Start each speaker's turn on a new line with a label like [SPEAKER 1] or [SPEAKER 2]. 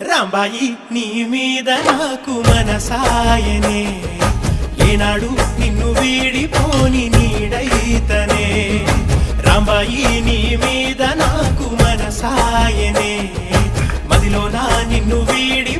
[SPEAKER 1] రాంబాయి నీ మీద నాకు మనసాయనే ఏనాడు నిన్ను వీడిపోని నీడైతనే రాంబాయి నీ మీద నాకు మనసాయనే మదిలో నా నిన్ను వీడి